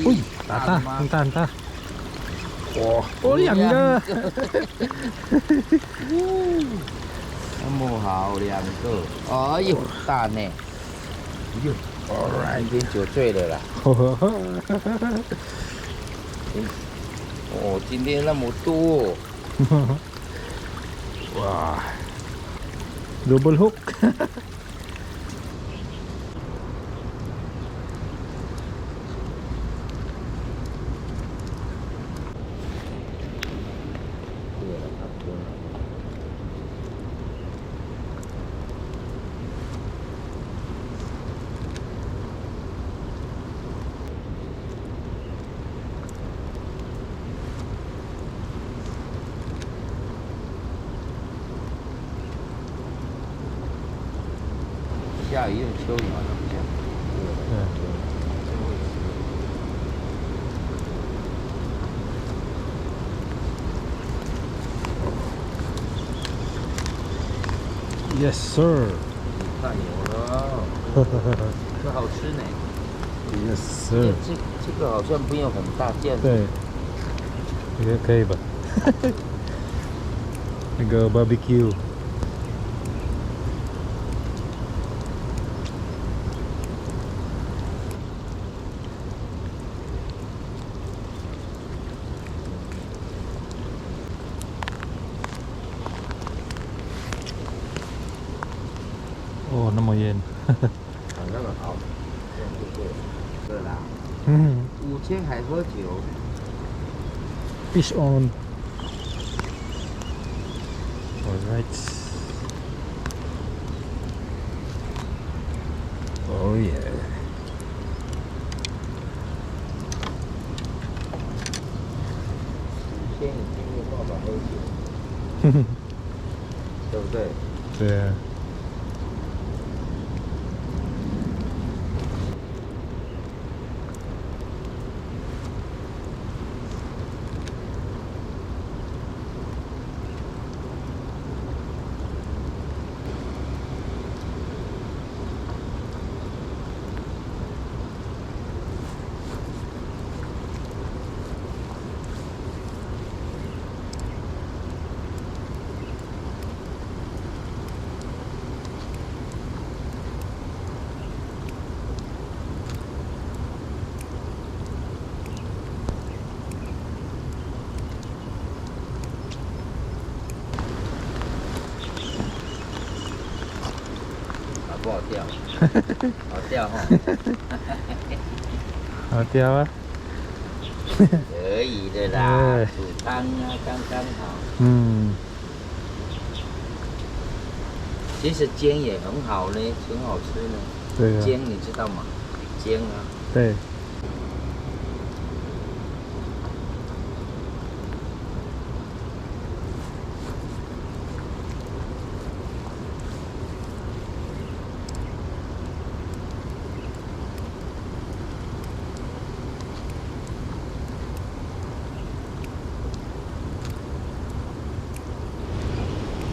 喂，大，很大很大。哇，哦，两个。那么好，两个。哎呦，大呢。哎呦，今天酒醉了啦。哦，今天那么多。哇，double hook。下雨用蚯蚓好像不像。Yes sir。太有了，这好吃呢。Yes sir。这个好像不用很大件。对，这个可以吧？那个 barbecue。哦，那么严。那个好，这样就对了。对啦。5000还喝酒。Fish on. Alright. Oh yeah. 5000已经没有办法喝酒。对不对？对啊。不好钓？好钓哈。好钓啊。可以的啦，煮汤啊，刚刚好。其实煎也很好呢，挺好吃呢。对啊。煎你知道吗？煎啊。对。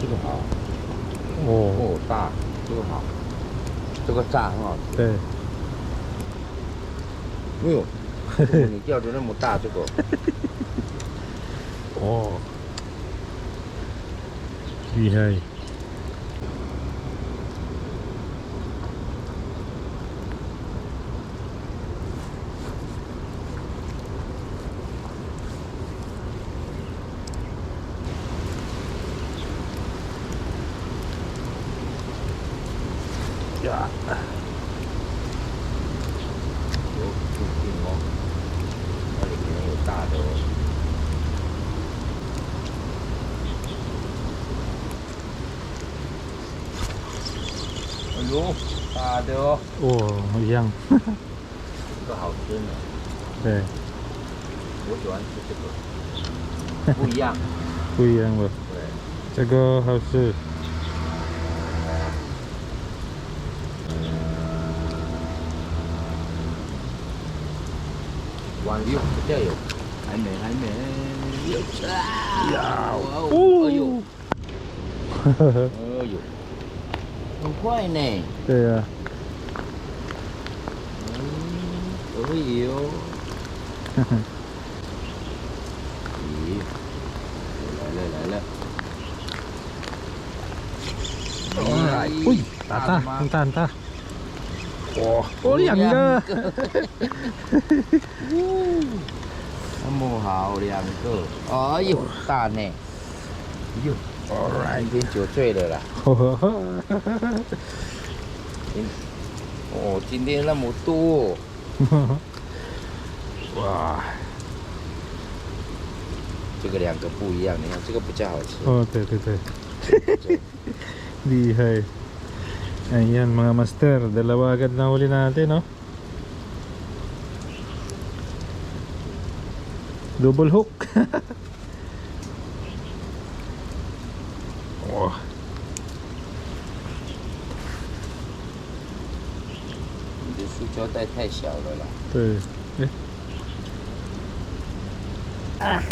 这个好。哦，大，这个好，这个炸很好吃。对。哎呦，你钓的那么大这个。哦，厉害。呀。有劲哦，那里可能有大的哦。哎呦，大的哦。哦，一样。这个好吃呢。对。我喜欢吃这个。不一样。不一样了。对。这个好吃。完了，这有，还没，有啊！呀，哎呦，哎呦，很快呢。对啊。可以哦。咦，来了。อุ้ยตาคุณตาตาโอ้อย่างเด้อ那么好两个，哎呦，大呢，哟，今天酒醉了啦。哦，今天那么多，哇，这个两个不一样，你看这个比较好吃。oh Lihay. Ayan mga master, dalawa agad na huli natin, no? Double hook. Oh. 你的塑胶袋太小了啦。对，哎。